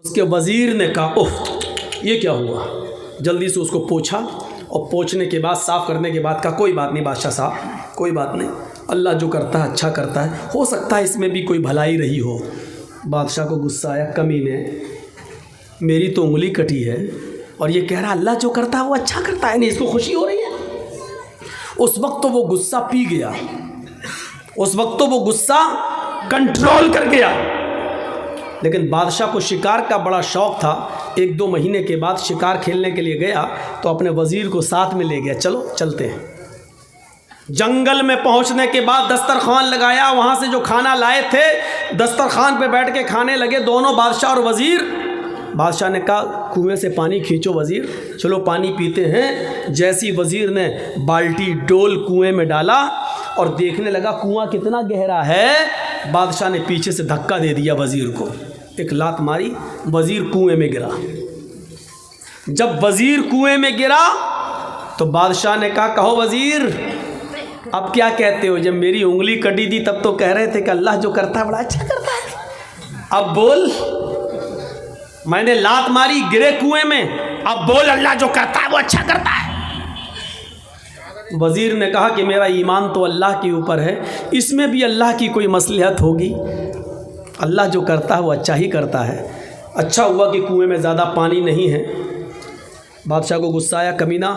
اس کے وزیر نے کہا اوہ یہ کیا ہوا، جلدی سے اس کو پوچھا اور پوچھنے کے بعد صاف کرنے کے بعد کہا کوئی بات نہیں بادشاہ صاحب، کوئی بات نہیں، اللہ جو کرتا ہے اچھا کرتا ہے، ہو سکتا ہے اس میں بھی کوئی بھلائی رہی ہو۔ بادشاہ کو غصہ آیا، کمینے میری تو انگلی کٹی ہے اور یہ کہہ رہا اللہ جو کرتا ہے وہ اچھا کرتا ہے، نہیں اس کو خوشی ہو رہی ہے۔ اس وقت تو وہ غصہ پی گیا، اس وقت تو وہ غصہ کنٹرول کر گیا، لیکن بادشاہ کو شکار کا بڑا شوق تھا۔ 1-2 مہینے کے بعد شکار کھیلنے کے لیے گیا تو اپنے وزیر کو ساتھ میں لے گیا، چلو چلتے ہیں۔ جنگل میں پہنچنے کے بعد دسترخوان لگایا، وہاں سے جو کھانا لائے تھے دسترخوان پہ بیٹھ کے کھانے لگے دونوں، بادشاہ اور وزیر۔ بادشاہ نے کہا کنویں سے پانی کھینچو وزیر، چلو پانی پیتے ہیں۔ جیسی وزیر نے بالٹی ڈول کنویں میں ڈالا اور دیکھنے لگا کنواں کتنا گہرا ہے، بادشاہ نے پیچھے سے دھکا دے دیا وزیر کو، ایک لات ماری، وزیر کنویں میں گرا۔ جب وزیر کنویں میں گرا تو بادشاہ نے کہا کہو وزیر اب کیا کہتے ہو، جب میری انگلی کٹی تھی تب تو کہہ رہے تھے کہ اللہ جو کرتا ہے بڑا اچھا کرتا ہے، اب بول میں نے لات ماری گرے کنویں میں، اب بول اللہ جو کرتا ہے وہ اچھا کرتا ہے۔ وزیر نے کہا کہ میرا ایمان تو اللہ کے اوپر ہے، اس میں بھی اللہ کی کوئی مصلحت ہوگی، اللہ جو کرتا ہے وہ اچھا ہی کرتا ہے، اچھا ہوا کہ کنویں میں زیادہ پانی نہیں ہے۔ بادشاہ کو غصہ آیا، کمینہ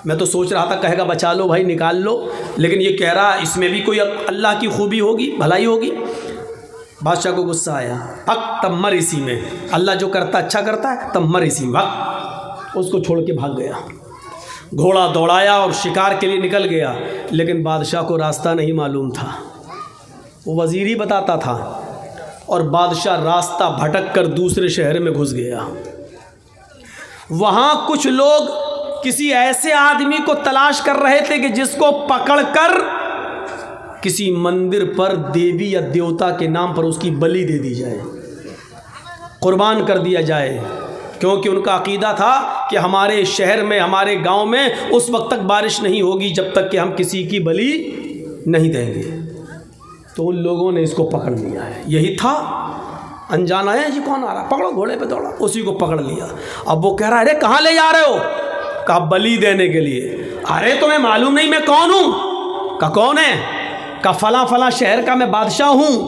میں تو سوچ رہا تھا کہے گا بچا لو بھائی نکال لو، لیکن یہ کہہ رہا اس میں بھی کوئی اللہ کی خوبی ہوگی، بھلائی ہوگی۔ بادشاہ کو غصہ آیا، حق تب مر اسی میں، اللہ جو کرتا اچھا کرتا ہے تب مر اسی میں، حق۔ اس کو چھوڑ کے بھاگ گیا، گھوڑا دوڑایا اور شکار کے لیے نکل گیا، لیکن بادشاہ کو راستہ نہیں معلوم تھا، وہ وزیر ہی بتاتا تھا، اور بادشاہ راستہ بھٹک کر دوسرے شہر میں گھس گیا۔ وہاں کچھ لوگ کسی ایسے آدمی کو تلاش کر رہے تھے کہ جس کو پکڑ کر کسی مندر پر دیوی یا دیوتا کے نام پر اس کی بلی دے دی جائے، قربان کر دیا جائے، کیونکہ ان کا عقیدہ تھا کہ ہمارے شہر میں ہمارے گاؤں میں اس وقت تک بارش نہیں ہوگی جب تک کہ ہم کسی کی بلی نہیں دیں گے۔ تو ان لوگوں نے اس کو پکڑ لیا ہے، یہی تھا انجانا ہے، یہ کون آ رہا، پکڑو، گھوڑے پہ دوڑا، اسی کو پکڑ لیا۔ اب وہ کہہ رہا ہے ارے کہاں لے جا رہے ہو، کہا بلی دینے کے لیے۔ ارے تمہیں معلوم نہیں میں کون ہوں، کہا کون ہے، کہا فلاں فلاں شہر کا میں بادشاہ ہوں۔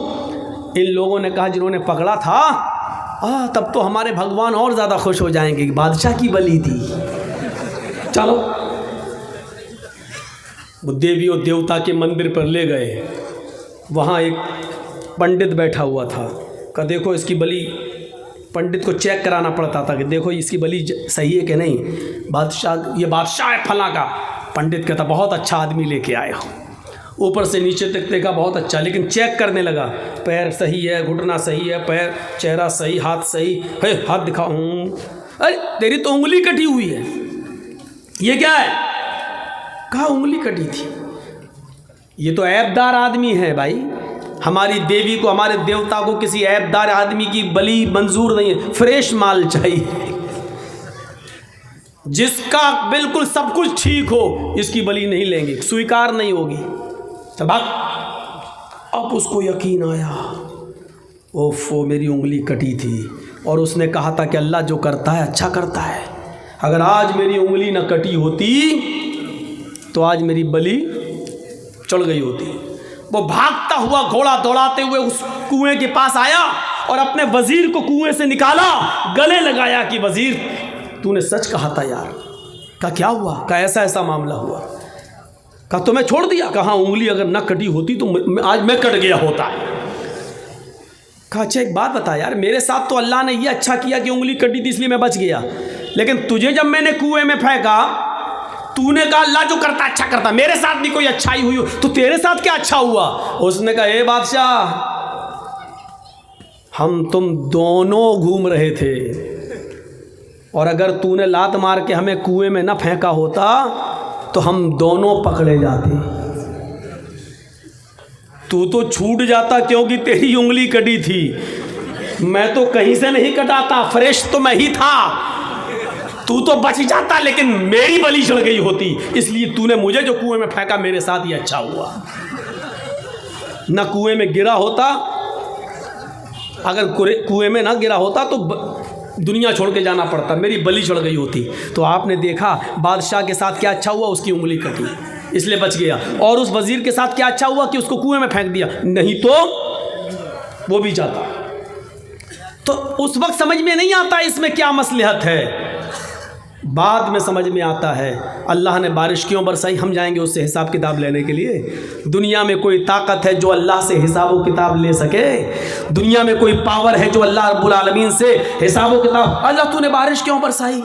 ان لوگوں نے کہا جنہوں نے پکڑا تھا تب تو ہمارے بھگوان اور زیادہ خوش ہو جائیں گے، بادشاہ کی بلی دی، چلو۔ وہ دیوی اور دیوتا کے مندر پر لے گئے، وہاں ایک پنڈت بیٹھا ہوا تھا، کہا دیکھو اس کی بلی، پنڈت کو چیک کرانا پڑتا تھا کہ دیکھو اس کی بلی صحیح ہے کہ نہیں، بادشاہ یہ بادشاہ ہے فلاں کا، پنڈت کہتا بہت اچھا آدمی لے کے آئے ہو، اوپر سے نیچے تک دیکھا بہت اچھا، لیکن چیک کرنے لگا، پیر صحیح ہے، گھٹنا صحیح ہے، پیر، چہرہ صحیح، ہاتھ صحیح ہے، ہاتھ دکھا، ارے تیری تو انگلی کٹی ہوئی ہے، یہ کیا ہے، کہا انگلی کٹی تھی، یہ تو عیب دار آدمی ہے بھائی، ہماری دیوی کو ہمارے دیوتا کو کسی عیب دار آدمی کی بلی منظور نہیں ہے، فریش مال چاہیے، جس کا بالکل سب کچھ ٹھیک ہو اس کی بلی نہیں لیں گے، سویکار نہیں ہوگی۔ اب اس کو یقین آیا، اوفو میری انگلی کٹی تھی اور اس نے کہا تھا کہ اللہ جو کرتا ہے اچھا کرتا ہے، اگر آج میری انگلی نہ کٹی ہوتی تو آج میری بلی چڑھ گئی ہوتی۔ وہ بھاگتا ہوا گھوڑا دوڑاتے ہوئے اس کنویں کے پاس آیا اور اپنے وزیر کو کنویں سے نکالا، گلے لگایا کہ وزیر تو نے سچ کہا تھا یار، کہا کیا ہوا، کہا ایسا ایسا معاملہ ہوا، کہا تو میں چھوڑ دیا، کہا انگلی اگر نہ کٹی ہوتی تو آج میں کٹ گیا ہوتا ہے۔ کہا اچھا ایک بات بتا یار، میرے ساتھ تو اللہ نے یہ اچھا کیا کہ انگلی کٹی تھی اس لیے میں بچ گیا، لیکن تجھے جب میں نے کنویں میں پھینکا تو نے کہا اللہ جو کرتا اچھا کرتا، میرے ساتھ بھی کوئی اچھائی ہوئی ہو تو تیرے ساتھ کیا اچھا ہوا؟ اس نے کہا اے بادشاہ ہم تم دونوں گھوم رہے تھے، اور اگر تو نے لات مار کے ہمیں کنویں میں نہ پھینکا ہوتا تو ہم دونوں پکڑے جاتے، تو چھوٹ جاتا کیونکہ تیری انگلی کٹی تھی، میں تو کہیں سے نہیں کٹاتا، فریش تو میں ہی تھا، تو بچ جاتا لیکن میری بلی چڑھ گئی ہوتی، اس لیے تو نے مجھے جو کنویں میں پھینکا میرے ساتھ یہ اچھا ہوا، نہ کنویں میں گرا ہوتا، اگر کنویں میں نہ گرا ہوتا تو دنیا چھوڑ کے جانا پڑتا، میری بلی چڑھ گئی ہوتی۔ تو آپ نے دیکھا بادشاہ کے ساتھ کیا اچھا ہوا، اس کی انگلی کٹی اس لیے بچ گیا، اور اس وزیر کے ساتھ کیا اچھا ہوا کہ اس کو کنویں میں پھینک دیا، نہیں تو وہ بھی جاتا۔ تو اس وقت سمجھ میں نہیں آتا اس میں کیا مصلحت ہے، بعد میں سمجھ میں آتا ہے۔ اللہ نے بارش کیوں برسائی، ہم جائیں گے اس سے حساب کتاب لینے کے لیے؟ دنیا میں کوئی طاقت ہے جو اللہ سے حساب و کتاب لے سکے؟ دنیا میں کوئی پاور ہے جو اللہ رب العالمین سے حساب و کتاب؟ اللہ تو نے بارش کیوں برسائی؟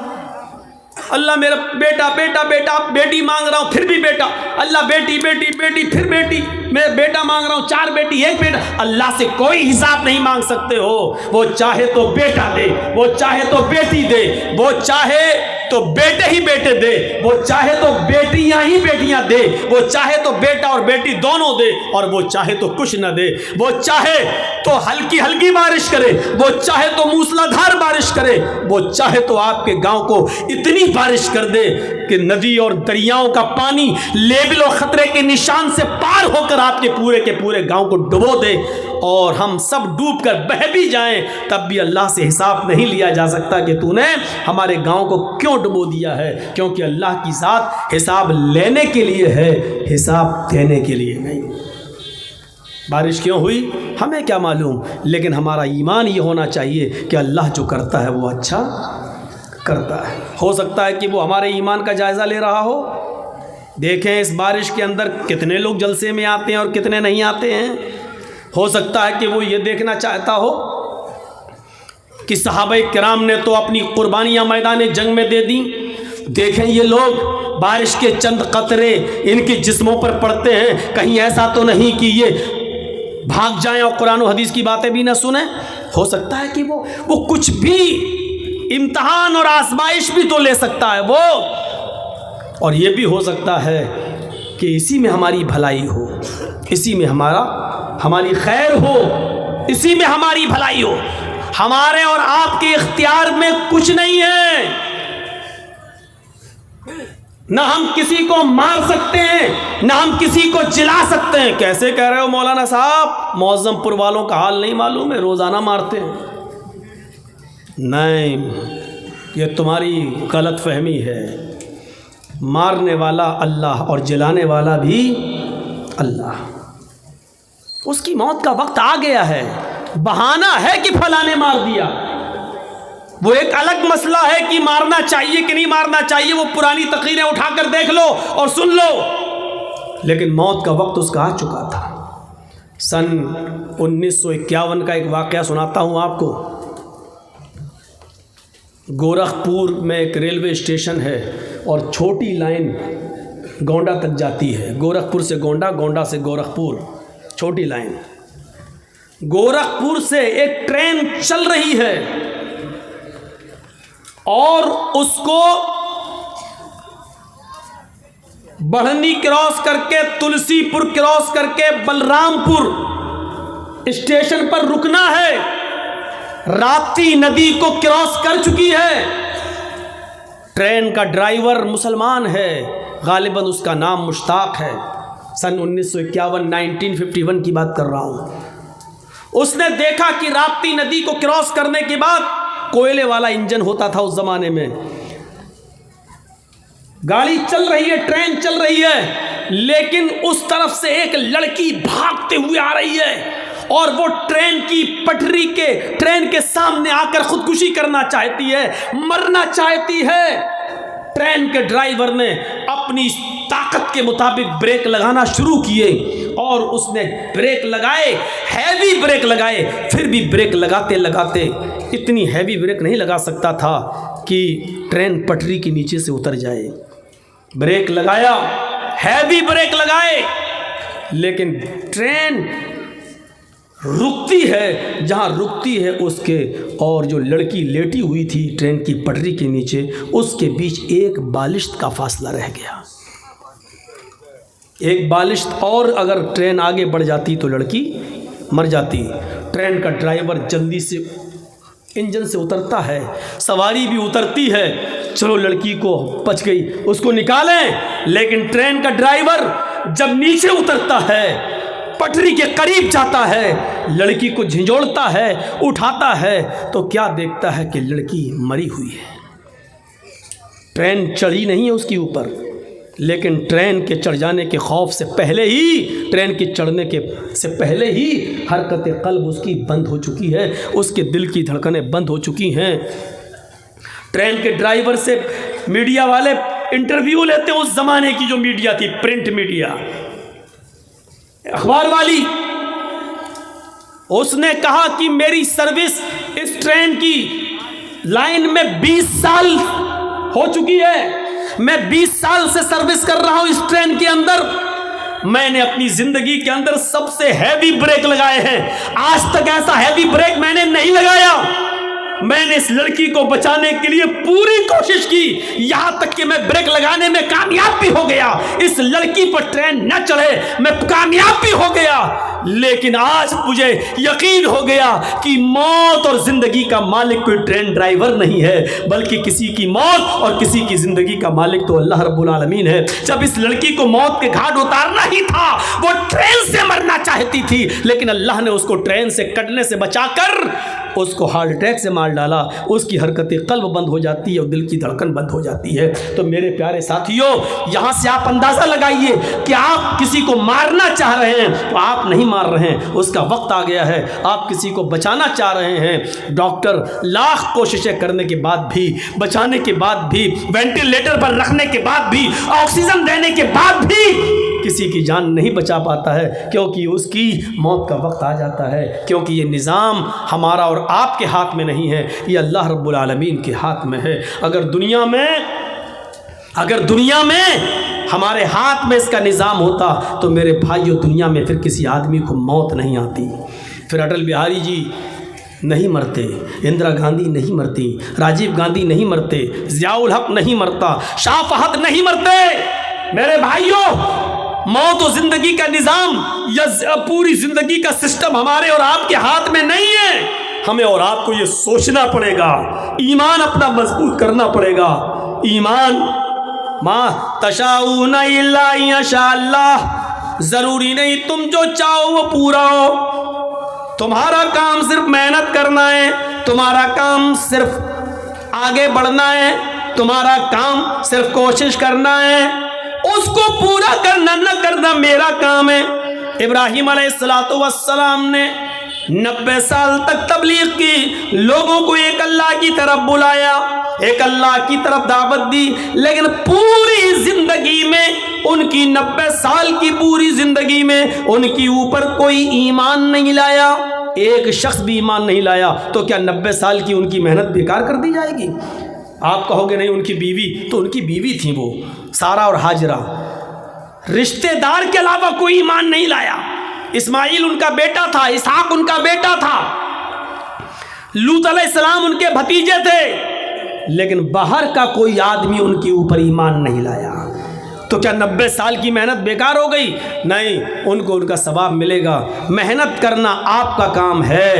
اللہ میرا بیٹا بیٹا بیٹا، بیٹی مانگ رہا ہوں پھر بھی بیٹا، اللہ بیٹی بیٹی بیٹی پھر بیٹی، میں بیٹا مانگ رہا ہوں 4 بیٹی 1 بیٹا۔ اللہ سے کوئی حساب نہیں مانگ سکتے ہو، وہ چاہے تو بیٹا دے، وہ چاہے تو بیٹی دے، وہ چاہے تو بیٹے ہی بیٹے دے، وہ چاہے تو بیٹیاں ہی بیٹیاں دے، وہ چاہے تو بیٹا اور بیٹی دونوں دے، اور وہ چاہے تو کچھ نہ دے، وہ چاہے تو ہلکی ہلکی بارش کرے، وہ چاہے تو موسلا دھار بارش کرے، وہ چاہے تو آپ کے گاؤں کو اتنی بارش کر دے کہ ندی اور دریاؤں کا پانی لیبل و خطرے کے نشان سے پار ہو کر آپ کے پورے گاؤں کو ڈبو دے، اور ہم سب ڈوب کر بہہ بھی جائیں، تب بھی اللہ سے حساب نہیں لیا جا سکتا کہ تو نے ہمارے گاؤں کو کیوں ڈبو دیا ہے، کیونکہ اللہ کی ذات حساب لینے کے لیے ہے، حساب دینے کے لیے نہیں۔ بارش کیوں ہوئی ہمیں کیا معلوم، لیکن ہمارا ایمان یہ ہونا چاہیے کہ اللہ جو کرتا ہے وہ اچھا کرتا ہے۔ ہو سکتا ہے کہ وہ ہمارے ایمان کا جائزہ لے رہا ہو۔ دیکھیں اس بارش کے اندر کتنے لوگ جلسے میں آتے ہیں اور کتنے نہیں آتے ہیں۔ ہو سکتا ہے کہ وہ یہ دیکھنا چاہتا ہو کہ صحابہ کرام نے تو اپنی قربانیاں میدان جنگ میں دے دیں، دیکھیں یہ لوگ بارش کے چند قطرے ان کے جسموں پر پڑتے ہیں، کہیں ایسا تو نہیں کہ یہ بھاگ جائیں اور قرآن و حدیث کی باتیں بھی نہ سنیں۔ ہو سکتا ہے کہ وہ کچھ بھی امتحان اور آزمائش بھی تو لے سکتا ہے وہ، اور یہ بھی ہو سکتا ہے کہ اسی میں ہماری بھلائی ہو، اسی میں ہماری خیر ہو، اسی میں ہماری بھلائی ہو۔ ہمارے اور آپ کے اختیار میں کچھ نہیں ہے، نہ ہم کسی کو مار سکتے ہیں، نہ ہم کسی کو جلا سکتے ہیں۔ کیسے کہہ رہے ہو مولانا صاحب، معظم پور والوں کا حال نہیں معلوم ہے، روزانہ مارتے ہیں؟ نہیں، یہ تمہاری غلط فہمی ہے۔ مارنے والا اللہ اور جلانے والا بھی اللہ۔ اس کی موت کا وقت آ گیا ہے، بہانہ ہے کہ فلاں نے مار دیا، وہ ایک الگ مسئلہ ہے کہ مارنا چاہیے کہ نہیں مارنا چاہیے، وہ پرانی تقریریں اٹھا کر دیکھ لو اور سن لو، لیکن موت کا وقت اس کا آ چکا تھا۔ سن 1951 کا ایک واقعہ سناتا ہوں آپ کو۔ گورکھپور میں ایک ریلوے اسٹیشن ہے اور چھوٹی لائن گونڈا تک جاتی ہے، گورکھپور سے گونڈا، گونڈا سے گورکھپور، چھوٹی لائن۔ گورکھپور سے ایک ٹرین چل رہی ہے اور اس کو بڑھنی کراس کر کے، تلسی پور کراس کر کے بلرام پور اسٹیشن پر رکنا ہے۔ راپتی ندی کو کراس کر چکی ہے۔ ٹرین کا ڈرائیور مسلمان ہے، غالباً اس کا نام مشتاق ہے۔ سن 1951 کی بات کر رہا ہوں۔ اس نے دیکھا کہ راپتی ندی کو کراس کرنے کے بعد کوئلے والا انجن ہوتا تھا اس زمانے میں، گاڑی چل رہی ہے، ٹرین چل رہی ہے، لیکن اس طرف سے ایک لڑکی بھاگتے ہوئے آ رہی ہے اور وہ ٹرین کی پٹری کے، ٹرین کے سامنے آ کر خودکشی کرنا چاہتی ہے، مرنا چاہتی ہے۔ ٹرین کے ڈرائیور نے اپنی طاقت کے مطابق بریک لگانا شروع کیے اور اس نے بریک لگائے، ہیوی بریک لگائے، پھر بھی بریک لگاتے لگاتے اتنی ہیوی بریک نہیں لگا سکتا تھا کہ ٹرین پٹری کے نیچے سے اتر جائے۔ بریک لگایا، ہیوی بریک لگائے، لیکن ٹرین رکتی ہے جہاں رکتی ہے اس کے اور جو لڑکی لیٹی ہوئی تھی ٹرین کی پٹری کے نیچے، اس کے بیچ ایک بالشت کا فاصلہ رہ گیا۔ ایک بالشت اور اگر ٹرین آگے بڑھ جاتی تو لڑکی مر جاتی۔ ٹرین کا ڈرائیور جلدی سے انجن سے اترتا ہے، سواری بھی اترتی ہے، چلو لڑکی کو بچ گئی، اس کو نکالیں، لیکن ٹرین کا ڈرائیور جب نیچے اترتا ہے پٹری کے قریب جاتا ہے، لڑکی کو جھنجھوڑتا ہے، اٹھاتا ہے تو کیا دیکھتا ہے کہ لڑکی مری ہوئی ہے۔ ٹرین چڑھی نہیں ہے اس کے اوپر، لیکن ٹرین کے چڑھ جانے کے خوف سے پہلے ہی، ٹرین کے چڑھنے کے سے پہلے ہی حرکت قلب اس کی بند ہو چکی ہے، اس کے دل کی دھڑکنیں بند ہو چکی ہیں۔ ٹرین کے ڈرائیور سے میڈیا والے انٹرویو لیتے ہیں، اس زمانے کی جو میڈیا تھی، پرنٹ میڈیا، اخبار والی، اس نے کہا کہ میری سروس اس ٹرین کی لائن میں 20 سال ہو چکی ہے، میں 20 سال سے سروس کر رہا ہوں اس ٹرین کے اندر، میں نے اپنی زندگی کے اندر سب سے ہیوی بریک لگائے ہیں، آج تک ایسا ہیوی بریک میں نے نہیں لگایا، میں نے اس لڑکی کو بچانے کے لیے پوری کوشش کی، یہاں تک کہ میں بریک لگانے میں کامیاب بھی ہو گیا، اس لڑکی پر ٹرین نہ چڑھے میں کامیاب بھی ہو گیا، لیکن آج مجھے یقین ہو گیا کہ موت اور زندگی کا مالک کوئی ٹرین ڈرائیور نہیں ہے، بلکہ کسی کی موت اور کسی کی زندگی کا مالک تو اللہ رب العالمین ہے۔ جب اس لڑکی کو موت کے گھاٹ اتارنا ہی تھا، وہ ٹرین سے مرنا چاہتی تھی، لیکن اللہ نے اس کو ٹرین سے کٹنے سے بچا کر اس کو ہارٹ اٹیک سے مار ڈالا، اس کی حرکت قلب بند ہو جاتی ہے اور دل کی دھڑکن بند ہو جاتی ہے۔ تو میرے پیارے ساتھیوں، یہاں سے آپ اندازہ لگائیے کہ آپ کسی کو مارنا چاہ رہے ہیں تو آپ نہیں مار رہے ہیں، اس کا وقت آ گیا ہے، آپ کسی کو بچانا چاہ رہے ہیں، ڈاکٹر لاکھ کوششیں کرنے کے بعد بھی، بچانے کے بعد بھی، وینٹیلیٹر پر رکھنے کے بعد بھی، آکسیجن دینے کے بعد بھی کسی کی جان نہیں بچا پاتا ہے، کیونکہ اس کی موت کا وقت آ جاتا ہے، کیونکہ یہ نظام ہمارا اور آپ کے ہاتھ میں نہیں ہے، یہ اللہ رب العالمین کے ہاتھ میں ہے۔ اگر دنیا میں ہمارے ہاتھ میں اس کا نظام ہوتا تو میرے بھائیو، دنیا میں پھر کسی آدمی کو موت نہیں آتی، پھر اٹل بہاری جی نہیں مرتے، اندرا گاندھی نہیں مرتی، راجیو گاندھی نہیں مرتے، ضیاء الحق نہیں مرتا، شاہ فہد نہیں مرتے۔ میرے بھائیو، موت و زندگی کا نظام یا پوری زندگی کا سسٹم ہمارے اور آپ کے ہاتھ میں نہیں ہے، ہمیں اور آپ کو یہ سوچنا پڑے گا، ایمان اپنا مضبوط کرنا پڑے گا۔ ایمان، ما تشاؤون الا ان یشاء اللہ، ضروری نہیں تم جو چاہو وہ پورا ہو، تمہارا کام صرف محنت کرنا ہے، تمہارا کام صرف آگے بڑھنا ہے، تمہارا کام صرف کوشش کرنا ہے، اس کو پورا کرنا نہ کرنا میرا کام ہے۔ ابراہیم علیہ السلام نے 90 سال تک تبلیغ کی، لوگوں کو ایک اللہ کی طرف بلایا، ایک اللہ کی طرف دعوت دی، لیکن پوری زندگی میں ان کی 90 سال کی پوری زندگی میں ان کی اوپر کوئی ایمان نہیں لایا، ایک شخص بھی ایمان نہیں لایا، تو کیا 90 سال کی ان کی محنت بیکار کر دی جائے گی؟ آپ کہو گے نہیں ان کی بیوی، تو ان کی بیوی تھیں وہ سارہ اور ہاجرہ، رشتہ دار کے علاوہ کوئی ایمان نہیں لایا۔ اسماعیل ان کا بیٹا تھا، اسحاق ان کا بیٹا تھا، لوط علیہ السلام ان کے بھتیجے تھے، لیکن باہر کا کوئی آدمی ان کے اوپر ایمان نہیں لایا۔ تو کیا 90 سال کی محنت بیکار ہو گئی؟ نہیں، ان کو ان کا ثواب ملے گا۔ محنت کرنا آپ کا کام ہے،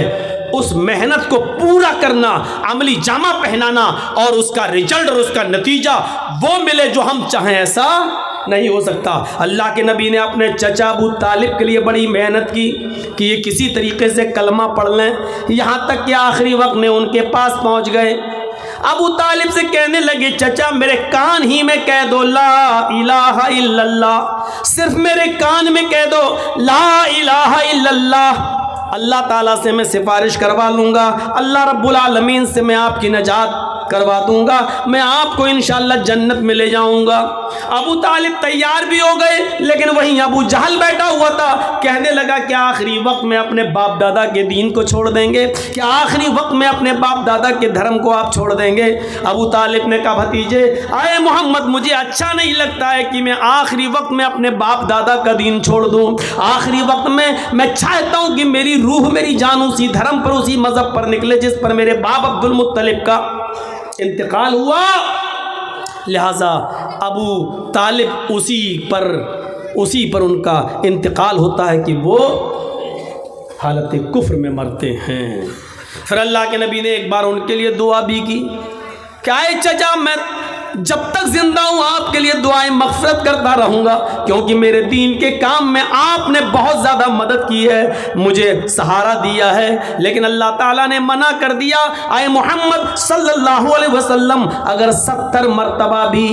اس محنت کو پورا کرنا، عملی جامہ پہنانا، اور اس کا رزلٹ اور اس کا نتیجہ وہ ملے جو ہم چاہیں، ایسا نہیں ہو سکتا۔ اللہ کے نبی نے اپنے چچا ابو طالب کے لیے بڑی محنت کی کہ یہ کسی طریقے سے کلمہ پڑھ لیں، یہاں تک کہ آخری وقت میں ان کے پاس پہنچ گئے۔ ابو طالب سے کہنے لگے، چچا میرے کان ہی میں کہہ دو لا الہ الا اللہ، صرف میرے کان میں کہہ دو لا الہ الا اللہ، اللہ تعالیٰ سے میں سفارش کروا لوں گا، اللہ رب العالمین سے میں آپ کی نجات کروا دوں گا، میں آپ کو انشاءاللہ جنت میں لے جاؤں گا۔ ابو طالب تیار بھی ہو گئے، لیکن وہیں ابو جہل بیٹھا ہوا تھا، کہنے لگا کہ آخری وقت میں اپنے باپ دادا کے دین کو چھوڑ دیں گے، کہ آخری وقت میں اپنے باپ دادا کے دھرم کو آپ چھوڑ دیں گے؟ ابو طالب نے کہا، بھتیجے آئے محمد، مجھے اچھا نہیں لگتا ہے کہ میں آخری وقت میں اپنے باپ دادا کا دین چھوڑ دوں، آخری وقت میں چاہتا ہوں کہ میری روح میری جان اسی دھرم پر، اسی مذہب پر نکلے جس پر میرے باپ عبد المطلب کا انتقال ہوا۔ لہذا ابو طالب اسی پر ان کا انتقال ہوتا ہے کہ وہ حالت کفر میں مرتے ہیں۔ پھر اللہ کے نبی نے ایک بار ان کے لیے دعا بھی کی کہ اے چچا، میں جب تک زندہ ہوں آپ کے لیے دعائیں مغفرت کرتا رہوں گا، کیونکہ میرے دین کے کام میں آپ نے بہت زیادہ مدد کی ہے، مجھے سہارا دیا ہے۔ لیکن اللہ تعالیٰ نے منع کر دیا، اے محمد صلی اللہ علیہ وسلم، اگر 70 مرتبہ بھی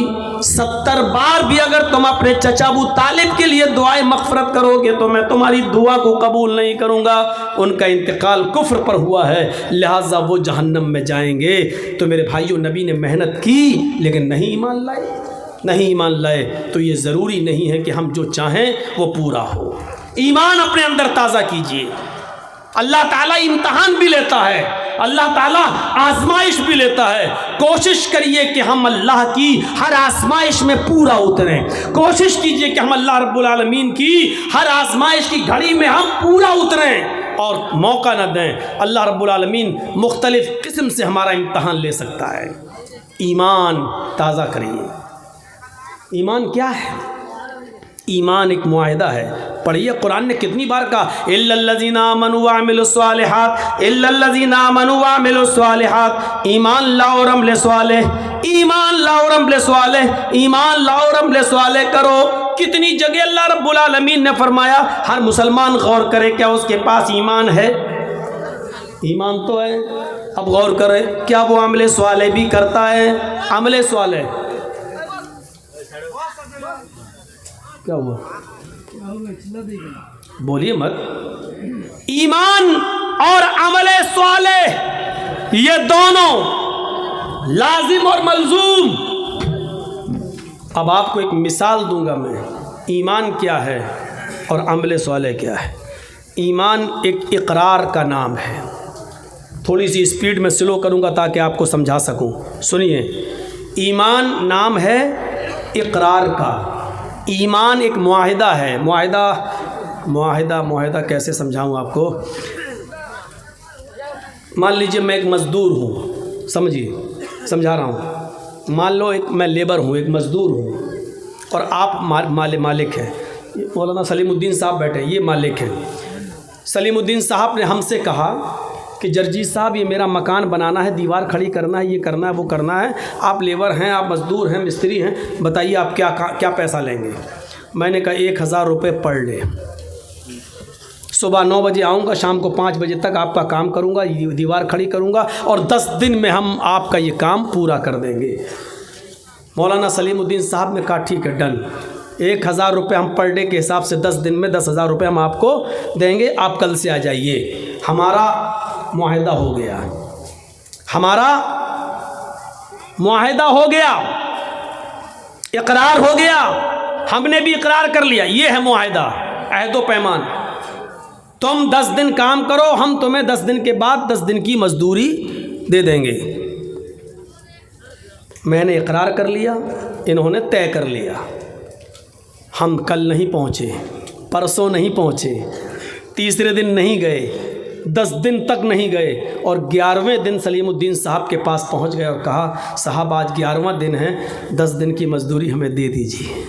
70 بار بھی اگر تم اپنے چچا ابو طالب کے لیے دعائیں مغفرت کرو گے تو میں تمہاری دعا کو قبول نہیں کروں گا۔ ان کا انتقال کفر پر ہوا ہے، لہٰذا وہ جہنم میں جائیں گے۔ تو میرے بھائیوں، نبی نے محنت کی لیکن نہیں ایمان لائے، تو یہ ضروری نہیں ہے کہ ہم جو چاہیں وہ پورا ہو۔ ایمان اپنے اندر تازہ کیجئے۔ اللہ تعالیٰ امتحان بھی لیتا ہے، اللہ تعالیٰ آزمائش بھی لیتا ہے۔ کوشش کریے کہ ہم اللہ کی ہر آزمائش میں پورا اتریں، کوشش کیجئے کہ ہم اللہ رب العالمین کی ہر آزمائش کی گھڑی میں ہم پورا اتریں اور موقع نہ دیں۔ اللہ رب العالمین مختلف قسم سے ہمارا امتحان لے سکتا ہے۔ ایمان تازہ کریے۔ ایمان کیا ہے؟ ایمان ایک معاہدہ ہے۔ پڑھیے، قرآن نے کتنی بار کہا الا الذین آمنوا وعملوا الصالحات، الا الذین آمنوا وعملوا الصالحات، ایمان لاؤ اور عمل صالح، ایمان لاؤ اور عمل صالح، ایمان لاؤ اور عمل صالح کرو۔ کتنی جگہ اللہ رب العالمین نے فرمایا۔ ہر مسلمان غور کرے، کیا اس کے پاس ایمان ہے؟ ایمان تو ہے، اب غور کرے کیا وہ عمل صالح بھی کرتا ہے؟ عمل صالح کیا ہوا؟ بولیے مت۔ ایمان اور عمل صالح یہ دونوں لازم اور ملزوم۔ اب آپ کو ایک مثال دوں گا میں، ایمان کیا ہے اور عمل صالح کیا ہے۔ ایمان ایک اقرار کا نام ہے۔ تھوڑی سی اسپیڈ میں سلو کروں گا تاکہ آپ کو سمجھا سکوں۔ سنیے، ایمان نام ہے اقرار کا۔ ایمان ایک معاہدہ ہے۔ معاہدہ کیسے سمجھاؤں آپ کو؟ مان لیجئے میں ایک مزدور ہوں، سمجھا رہا ہوں۔ مان لو میں لیبر ہوں، ایک مزدور ہوں، اور آپ مالک ہیں۔ مولانا سلیم الدین صاحب بیٹھے، یہ مالک ہیں۔ سلیم الدین صاحب نے ہم سے کہا کہ جرجیت صاحب یہ میرا مکان بنانا ہے، دیوار کھڑی کرنا ہے، یہ کرنا ہے، وہ کرنا ہے، آپ لیبر ہیں، آپ مزدور ہیں، مستری ہیں، بتائیے آپ کیا پیسہ لیں گے؟ میں نے کہا 1000 روپے پر ڈے، صبح 9 بجے آؤں گا، شام کو 5 بجے تک آپ کا کام کروں گا، دیوار کھڑی کروں گا، اور 10 دن میں ہم آپ کا یہ کام پورا کر دیں گے۔ مولانا سلیم الدین صاحب نے کہا ٹھیک ہے، ڈن۔ 1000 روپے ہم پر ڈے کے حساب سے 10 دن میں 10,000 روپے ہم آپ کو دیں گے، آپ کل سے آ جائیے۔ ہمارا معاہدہ ہو گیا، ہمارا معاہدہ ہو گیا، اقرار ہو گیا، ہم نے بھی اقرار کر لیا۔ یہ ہے معاہدہ، عہد و پیمان۔ تم 10 دن کام کرو، ہم تمہیں 10 دن کے بعد 10 دن کی مزدوری دے دیں گے۔ میں نے اقرار کر لیا، انہوں نے طے کر لیا۔ ہم کل نہیں پہنچے، پرسوں نہیں پہنچے، تیسرے دن نہیں گئے، 10 دن تک نہیں گئے، اور 11ویں دن سلیم الدین صاحب کے پاس پہنچ گئے اور کہا صاحب آج 11واں دن ہے، 10 دن کی مزدوری ہمیں دے دیجیے۔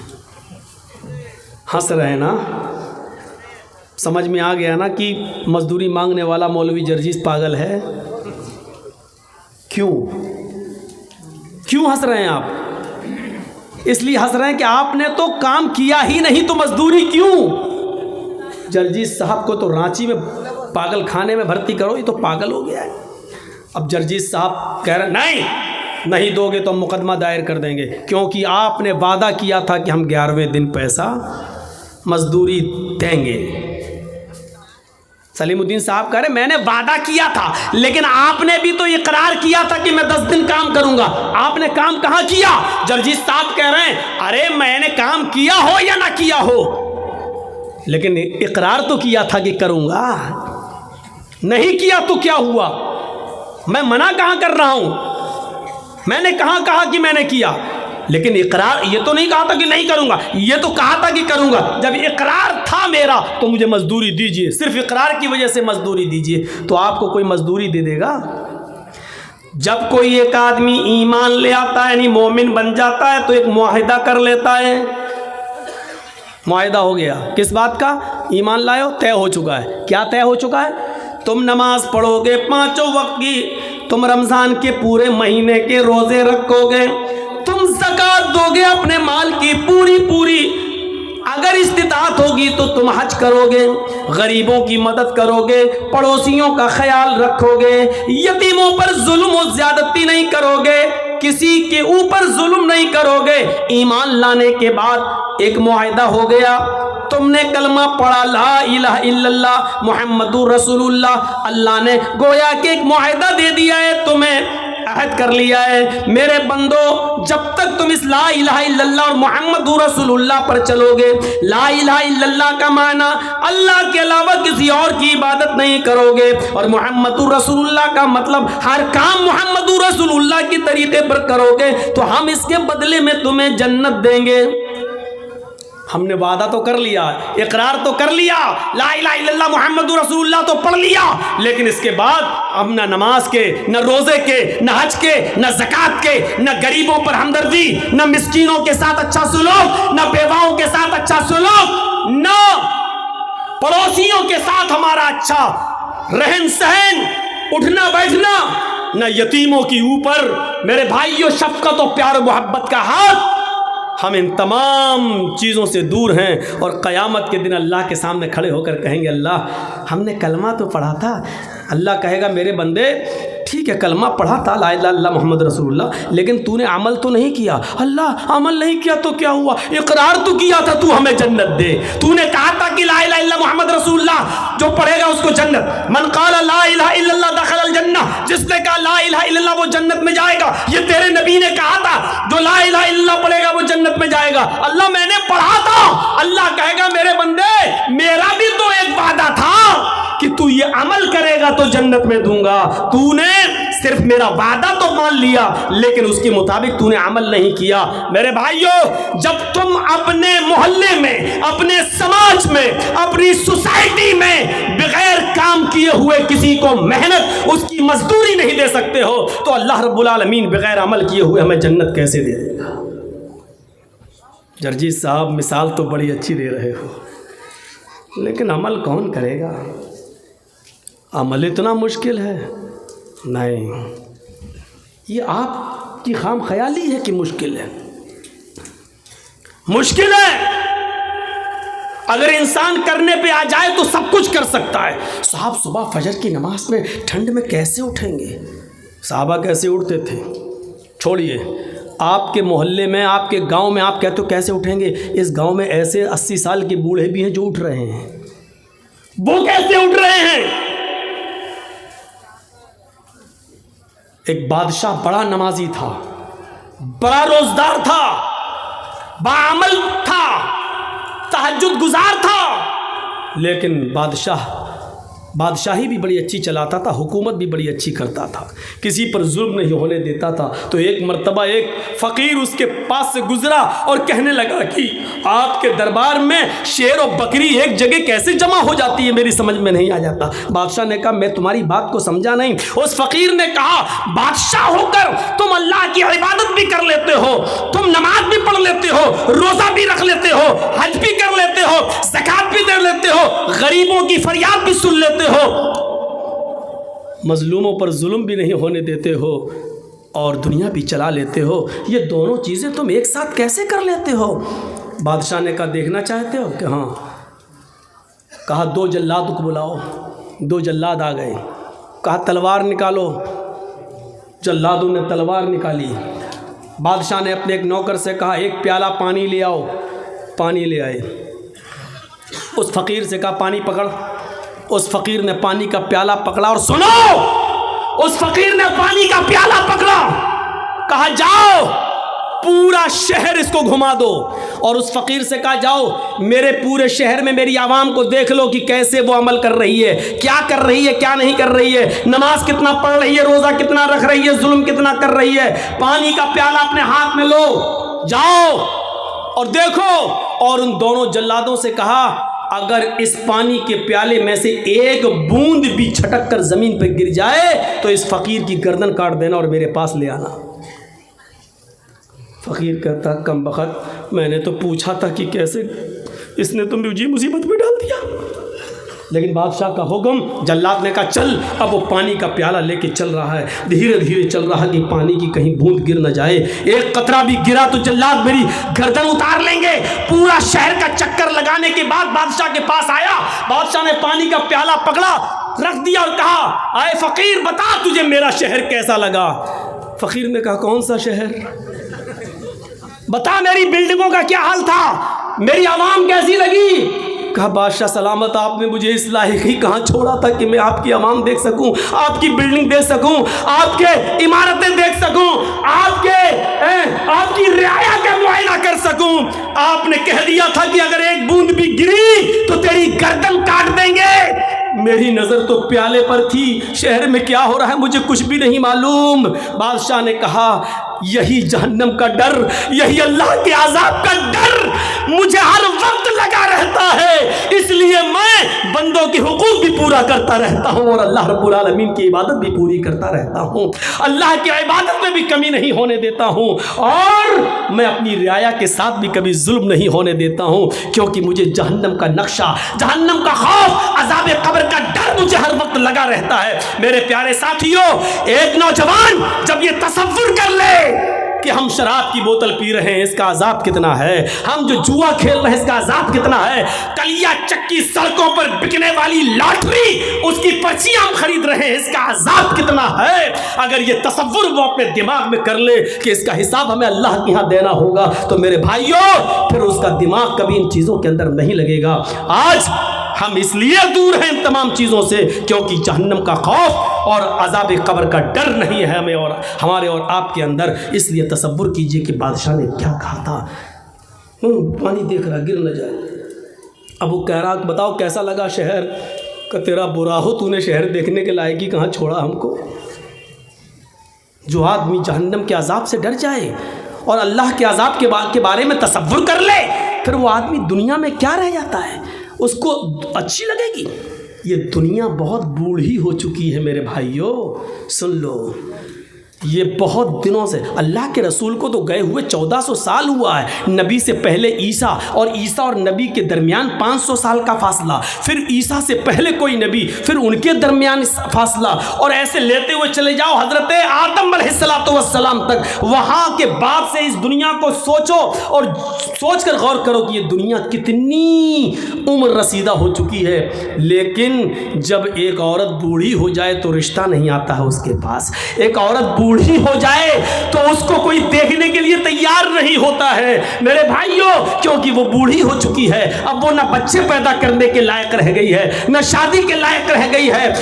ہنس رہے نا؟ سمجھ میں آ گیا نا کہ مزدوری مانگنے والا مولوی جرجیت پاگل ہے؟ کیوں ہنس رہے ہیں آپ؟ اس لیے ہنس رہے ہیں کہ آپ نے تو کام کیا ہی نہیں تو مزدوری کیوں؟ جرجیت صاحب کو تو رانچی میں پاگل خانے میں بھرتی کرو، یہ تو پاگل ہو گیا ہے۔ اب جرجیت صاحب کہہ رہے نہیں دو گے تو ہم مقدمہ دائر کر دیں گے، کیونکہ آپ نے وعدہ کیا تھا کہ ہم 11ویں دن پیسہ مزدوری دیں گے۔ سلیم الدین صاحب کہہ رہے میں نے وعدہ کیا تھا، لیکن آپ نے بھی تو اقرار کیا تھا کہ میں 10 دن کام کروں گا، آپ نے کام کہاں کیا؟ جرجیت صاحب کہہ رہے ہیں ارے میں نے کام کیا ہو یا نہ کیا ہو، لیکن اقرار تو کیا تھا کہ کروں گا، نہیں کیا تو کیا ہوا؟ میں منع کہاں کر رہا ہوں؟ میں نے کہا کہ میں نے کیا، لیکن اقرار یہ تو نہیں کہا تھا کہ نہیں کروں گا، یہ تو کہا تھا کہ کروں گا۔ جب اقرار تھا میرا تو مجھے مزدوری دیجیے، صرف اقرار کی وجہ سے مزدوری دیجیے۔ تو آپ کو کوئی مزدوری دے دے گا؟ جب کوئی ایک آدمی ایمان لے آتا ہے یعنی مومن بن جاتا ہے تو ایک معاہدہ کر لیتا ہے۔ معاہدہ ہو گیا کس بات کا؟ ایمان لائے ہو، طے ہو چکا ہے۔ کیا طے ہو چکا ہے؟ تم نماز پڑھو گے 5 وقت کی، تم رمضان کے پورے مہینے کے روزے رکھو گے، تم زکات دو گے اپنے مال کی پوری، اگر استطاعت ہوگی تو تم حج کرو گے، غریبوں کی مدد کرو گے، پڑوسیوں کا خیال رکھو گے، یتیموں پر ظلم و زیادتی نہیں کرو گے، کسی کے اوپر ظلم نہیں کرو گے، ایمان لانے کے بعد ایک معاہدہ ہو گیا، تم نے کلمہ پڑھا لا الہ الا اللہ محمد رسول اللہ، اللہ نے گویا کہ ایک معاہدہ دے دیا ہے تمہیں، عہد کر لیا ہے میرے بندو جب تک تم اس لا الہ الا اللہ اور محمد رسول اللہ پر چلو گے، لا الہ الا اللہ کا معنی اللہ کے علاوہ کسی اور کی عبادت نہیں کرو گے، اور محمد رسول اللہ کا مطلب ہر کام محمد رسول اللہ کی طریقے پر کرو گے تو ہم اس کے بدلے میں تمہیں جنت دیں گے۔ ہم نے وعدہ تو کر لیا، اقرار تو کر لیا، لا الہ الا اللہ محمد رسول اللہ تو پڑھ لیا، لیکن اس کے بعد ہم نہ نماز کے، نہ روزے کے، نہ حج کے، نہ زکوٰۃ کے، نہ غریبوں پر ہمدردی، نہ مسکینوں کے ساتھ اچھا سلوک، نہ بیواؤں کے ساتھ اچھا سلوک، نہ پڑوسیوں کے ساتھ ہمارا اچھا رہن سہن، اٹھنا بیٹھنا، نہ یتیموں کے اوپر میرے بھائیوں شفقت و پیار و محبت کا ہاتھ۔ ہم ان تمام چیزوں سے دور ہیں اور قیامت کے دن اللہ کے سامنے کھڑے ہو کر کہیں گے اللہ ہم نے کلمہ تو پڑھا تھا، اللہ کہے گا میرے بندے ٹھیک ہے کلمہ پڑھا تھا لا الہ الا اللہ محمد رسول اللہ، لیکن تو نے عمل تو نہیں کیا۔ اللہ عمل نہیں کیا تو کیا ہوا؟ اقرار تو کیا تھا تو ہمیں جنت دے، تو نے کہا تھا کہ لا الہ الا اللہ محمد رسول اللہ جو پڑھے گا اس کو جنت، من قال لا الہ الا اللہ دخل الجنہ، جس نے کہا لا الہ الا اللہ وہ جنت میں جائے گا، یہ تیرے نبی نے کہا تھا جو لا الہ الا اللہ پڑھے گا وہ جنت میں جائے گا۔ اللہ میں نے پڑھا تھا، اللہ کہے گا میرے بندے میرا بھی تو ایک وعدہ تھا کہ تو یہ عمل کرے گا تو جنت میں دوں گا، تو نے صرف میرا وعدہ تو مان لیا لیکن اس کے مطابق تو نے عمل نہیں کیا۔ میرے بھائیوں جب تم اپنے محلے میں، اپنے سماج میں، اپنی سوسائٹی میں بغیر کام کیے ہوئے کسی کو محنت اس کی مزدوری نہیں دے سکتے ہو تو اللہ رب العالمین بغیر عمل کیے ہوئے ہمیں جنت کیسے دے دے گا؟ جرجیت صاحب مثال تو بڑی اچھی دے رہے ہو لیکن عمل کون کرے گا؟ عمل اتنا مشکل ہے؟ نہیں، یہ آپ کی خام خیالی ہے کہ مشکل ہے، مشکل ہے۔ اگر انسان کرنے پہ آ جائے تو سب کچھ کر سکتا ہے۔ صاحب صبح فجر کی نماز میں ٹھنڈ میں کیسے اٹھیں گے؟ صحابہ کیسے اٹھتے تھے؟ چھوڑیے آپ کے محلے میں، آپ کے گاؤں میں آپ کہتے ہو کیسے اٹھیں گے؟ اس گاؤں میں ایسے 80 سال کے بوڑھے بھی ہیں جو اٹھ رہے ہیں، وہ کیسے اٹھ رہے ہیں؟ ایک بادشاہ بڑا نمازی تھا، بڑا روزدار تھا، باعمل تھا، تہجد گزار تھا، لیکن بادشاہی بھی بڑی اچھی چلاتا تھا، حکومت بھی بڑی اچھی کرتا تھا، کسی پر ظلم نہیں ہونے دیتا تھا۔ تو ایک مرتبہ ایک فقیر اس کے پاس سے گزرا اور کہنے لگا کہ آپ کے دربار میں شیر اور بکری ایک جگہ کیسے جمع ہو جاتی ہے، میری سمجھ میں نہیں آ جاتا۔ بادشاہ نے کہا میں تمہاری بات کو سمجھا نہیں۔ اس فقیر نے کہا بادشاہ ہو کر تم اللہ کی عبادت بھی کر لیتے ہو، تم نماز بھی پڑھ لیتے ہو، روزہ بھی رکھ لیتے ہو، حج بھی کر لیتے ہو، زکوٰۃ بھی دے لیتے ہو، غریبوں کی فریاد بھی سن لیتے ہو، مظلوموں پر ظلم بھی نہیں ہونے دیتے ہو اور دنیا بھی چلا لیتے ہو، یہ دونوں چیزیں تم ایک ساتھ کیسے کر لیتے ہو؟ بادشاہ نے کہا دیکھنا چاہتے ہو کہ ہاں؟ کہا 2 جلاد کو بلاؤ۔ 2 جلاد آ گئے، کہا تلوار نکالو، جلادوں نے تلوار نکالی۔ بادشاہ نے اپنے ایک نوکر سے کہا 1 پیالہ پانی لے آؤ، پانی لے آئے۔ اس فقیر سے کہا پانی پکڑ، اس فقیر نے پانی کا پیالہ پکڑا، اور سنو اس فقیر نے پانی کا پیالہ پکڑا، کہا جاؤ پورا شہر اس کو گھما دو، اور اس فقیر سے کہا جاؤ میرے پورے شہر میں میری عوام کو دیکھ لو کہ کیسے وہ عمل کر رہی ہے، کیا کر رہی ہے، کیا نہیں کر رہی ہے، نماز کتنا پڑھ رہی ہے، روزہ کتنا رکھ رہی ہے، ظلم کتنا کر رہی ہے۔ پانی کا پیالہ اپنے ہاتھ میں لو، جاؤ اور دیکھو۔ اور ان دونوں جلادوں سے کہا اگر اس پانی کے پیالے میں سے ایک بوند بھی چھٹک کر زمین پہ گر جائے تو اس فقیر کی گردن کاٹ دینا اور میرے پاس لے آنا۔ فقیر کہتا کم بخت میں نے تو پوچھا تھا کہ کیسے، اس نے تو مجھے مصیبت میں ڈال دیا۔ لیکن بادشاہ کا حکم، جلاد نے کہا چل. اب وہ پانی کا پیالہ لے کے چل رہا ہے، دھیرے دھیرے چل رہا کہ پانی کی کہیں بوند گر نہ جائے. ایک قطرہ بھی گرا تو جلاد میری گردن اتار لیں گے. پورا شہر کا چکر لگانے کے بعد بادشاہ کے پاس آیا. بادشاہ نے پانی کا پیالہ پکڑا، رکھ دیا اور کہا اے فقیر بتا تجھے میرا شہر کیسا لگا. فقیر نے کہا کون سا شہر؟ بتا میری بلڈنگوں کا کیا حال تھا، میری عوام کیسی لگی. کہا بادشاہ سلامت، آپ نے مجھے اس لائق ہی کہاں چھوڑا تھا کہ میں آپ کی عوام دیکھ سکوں، آپ کی بلڈنگ دیکھ سکوں، آپ کے عمارتیں دیکھ سکوں، آپ کی رعایا کا معائنہ کر سکوں. آپ نے کہہ دیا تھا کہ اگر ایک بوند بھی گری تو تیری گردن کاٹ دیں گے. میری نظر تو پیالے پر تھی، شہر میں کیا ہو رہا ہے مجھے کچھ بھی نہیں معلوم. بادشاہ نے کہا یہی جہنم کا ڈر، یہی اللہ کے عذاب کا ڈر مجھے ہر وقت لگا رہتا ہے، اس لیے میں بندوں کے حقوق بھی پورا کرتا رہتا ہوں اور اللہ رب العالمین کی عبادت بھی پوری کرتا رہتا ہوں. اللہ کی عبادت میں بھی کمی نہیں ہونے دیتا ہوں اور میں اپنی رعایا کے ساتھ بھی کبھی ظلم نہیں ہونے دیتا ہوں، کیونکہ مجھے جہنم کا نقشہ، جہنم کا خوف، عذاب قبر کا ڈر مجھے ہر وقت لگا رہتا ہے. میرے پیارے ساتھیوں، ایک نوجوان جب یہ تصور کر لے کہ ہم شراب کی بوتل پی رہے ہیں اس کا عذاب کتنا ہے، ہم جو جوا کھیل رہے ہیں اس کا عذاب کتنا ہے، کلیا چکی سڑکوں پر بکنے والی لاٹری اس کی پرچیاں ہم خرید رہے ہیں اس کا عذاب کتنا ہے، اگر یہ تصور وہ اپنے دماغ میں کر لے کہ اس کا حساب ہمیں اللہ کے ہاں دینا ہوگا تو میرے بھائیوں پھر اس کا دماغ کبھی ان چیزوں کے اندر نہیں لگے گا. آج ہم اس لیے دور ہیں ان تمام چیزوں سے کیونکہ جہنم کا خوف اور عذاب قبر کا ڈر نہیں ہے ہمیں اور ہمارے اور آپ کے اندر. اس لیے تصور کیجئے کہ بادشاہ نے کیا کہا تھا، پانی دیکھ رہا گر نہ جائے. اب وہ کہہ رہا بتاؤ کیسا لگا شہر؟ کہ تیرا برا ہو، تو نے شہر دیکھنے کے لائق ہی کہاں چھوڑا ہم کو. جو آدمی جہنم کے عذاب سے ڈر جائے اور اللہ کے عذاب کے بارے میں تصور کر لے، پھر وہ آدمی دنیا میں کیا رہ جاتا ہے، اس کو اچھی لگے گی. یہ دنیا بہت بوڑھی ہو چکی ہے میرے بھائیوں، سن لو. یہ بہت دنوں سے اللہ کے رسول کو تو گئے ہوئے 1400 سال ہوا ہے. نبی سے پہلے عیسیٰ اور نبی کے درمیان 500 سال کا فاصلہ، پھر عیسیٰ سے پہلے کوئی نبی، پھر ان کے درمیان فاصلہ، اور ایسے لیتے ہوئے چلے جاؤ حضرت آدم علیہ السلام تک. وہاں کے بعد سے اس دنیا کو سوچو اور سوچ کر غور کرو کہ یہ دنیا کتنی عمر رسیدہ ہو چکی ہے. لیکن جب ایک عورت بوڑھی ہو جائے تو رشتہ نہیں آتا ہے اس کے پاس. ایک عورت بوڑھی ہو جائے تو اس کو کوئی دیکھنے کے لیے تیار نہیں ہوتا ہے میرے بھائیوں، کیونکہ وہ بوڑھی ہو چکی ہے. اب وہ نہ بچے پیدا کرنے کے لائق رہ گئی ہے، نہ شادی کے لائق رہ گئی ہے.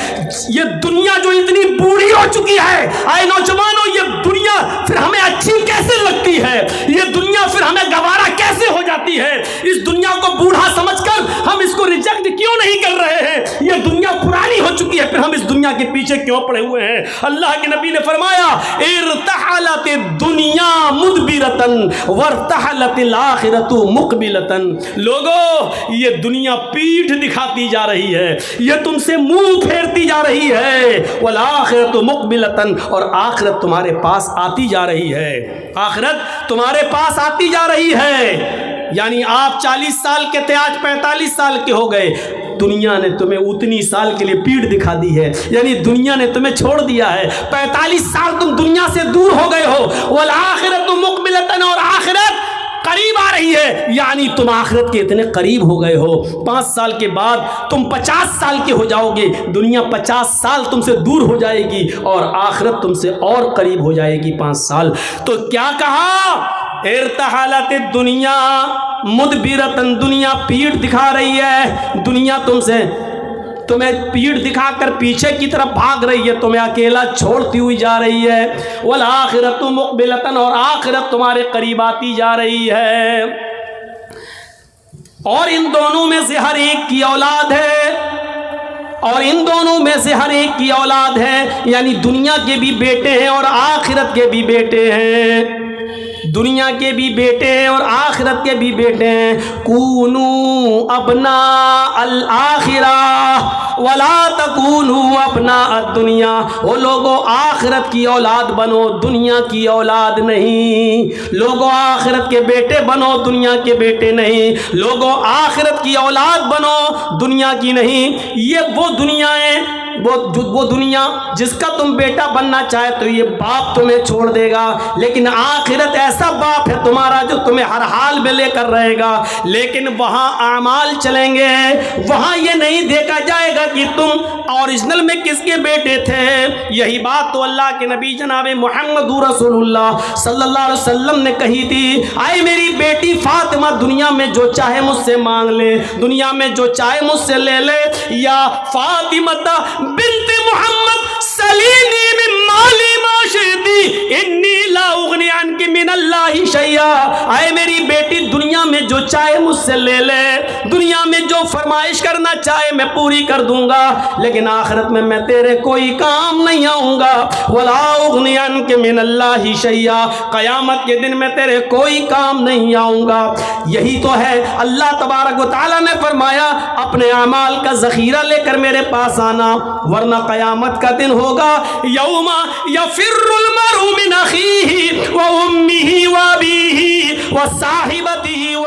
یہ دنیا جو اتنی بوڑھی ہو چکی ہے، اے نوجوانوں یہ دنیا پھر ہمیں اچھی کیسے لگتی ہے، یہ دنیا پھر ہمیں گوارا کیسے ہو جاتی ہے. اس دنیا کو بوڑھا سمجھ کر ہم اس کو ریجیکٹ کیوں نہیں کر رہے ہیں؟ یہ دنیا پرانی ہو چکی ہے، پھر ہم اس دنیا کے پیچھے کیوں پڑے ہوئے ہیں؟ اللہ کے نبی نے فرمایا ارتحلت الدنیا مدبرتن وارتحلت الاخرۃ مقبلتن. لوگو یہ دنیا پیٹھ دکھاتی جا رہی ہے، یہ تم سے منہ پھیرتی جا رہی ہے، والآخرۃ مقبلتن اور آخرت تمہارے پاس آتی جا رہی ہے. آخرت تمہارے پاس آتی جا رہی ہے. یعنی آپ 40 سال کے تھے، آج 45 سال کے ہو گئے. دنیا نے تمہیں اتنی سال کے لیے پیٹ دکھا دی ہے، یعنی دنیا نے تمہیں چھوڑ دیا ہے. 45 سال تم دنیا سے دور ہو گئے ہو. والآخرۃ مقبلتن اور آخرت قریب آ رہی ہے، یعنی تم آخرت کے اتنے قریب ہو گئے ہو. 5 سال کے بعد تم 50 سال کے ہو جاؤ گے. دنیا 50 سال تم سے دور ہو جائے گی اور آخرت تم سے اور قریب ہو جائے گی 5 سال. تو کیا کہا؟ ارتحلت الدنیا مدبرتن، دنیا پیٹ دکھا رہی ہے، دنیا تمہیں پیٹ دکھا کر پیچھے کی طرف بھاگ رہی ہے، تمہیں اکیلا چھوڑتی ہوئی جا رہی ہے. والآخرۃ مقبلتن اور آخرت تمہارے قریب آتی جا رہی ہے. اور ان دونوں میں سے ہر ایک کی اولاد ہے، اور ان دونوں میں سے ہر ایک کی اولاد ہے، یعنی دنیا کے بھی بیٹے ہیں اور آخرت کے بھی بیٹے ہیں. دنیا کے بھی بیٹے ہیں اور آخرت کے بھی بیٹے ہیں. کونوا ابناء الآخرہ ولا تکونوا ابناء الدنیا. وہ لوگوں آخرت کی اولاد بنو، دنیا کی اولاد نہیں. لوگوں آخرت کے بیٹے بنو، دنیا کے بیٹے نہیں. لوگوں آخرت کی اولاد بنو، دنیا کی نہیں. یہ وہ دنیا ہے، وہ دنیا جس کا تم بیٹا بننا چاہے تو یہ باپ تمہیں چھوڑ دے گا، لیکن آخرت ایسا باپ ہے تمہارا جو تمہیں ہر حال میں لے کر رہے گا. لیکن وہاں اعمال چلیں گے، وہاں یہ نہیں دیکھا جائے گا کہ تم اوریجنل میں کس کے بیٹے تھے. یہی بات تو اللہ کے نبی جناب محمد رسول اللہ صلی اللہ علیہ وسلم نے کہی تھی. آئے میری بیٹی فاطمہ دنیا میں جو چاہے مجھ سے مانگ لے، دنیا میں جو چاہے مجھ سے لے لے. یا فاطمہ بنت محمد سلینی من مالی ما شئتی انی لا اغنی عنک من اللہ شیئا. اے میری بیٹی دنیا میں جو چاہے مجھ سے لے لے، دنیا میں جو فرمائش کرنا چاہے میں پوری کر دوں گا، لیکن آخرت میں میں تیرے کوئی کام نہیں آؤں گا. ولا اغنی عنک من اللہ شیئا، قیامت کے دن میں تیرے کوئی کام نہیں آؤں گا. یہی تو ہے اللہ تبارک و تعالیٰ نے فرمایا اپنے اعمال کا ذخیرہ لے کر میرے پاس آنا، ورنہ قیامت کا دن ہوگا یوم یفر المرء من اخیہ و امہ و ابیہ و صاحبتہ و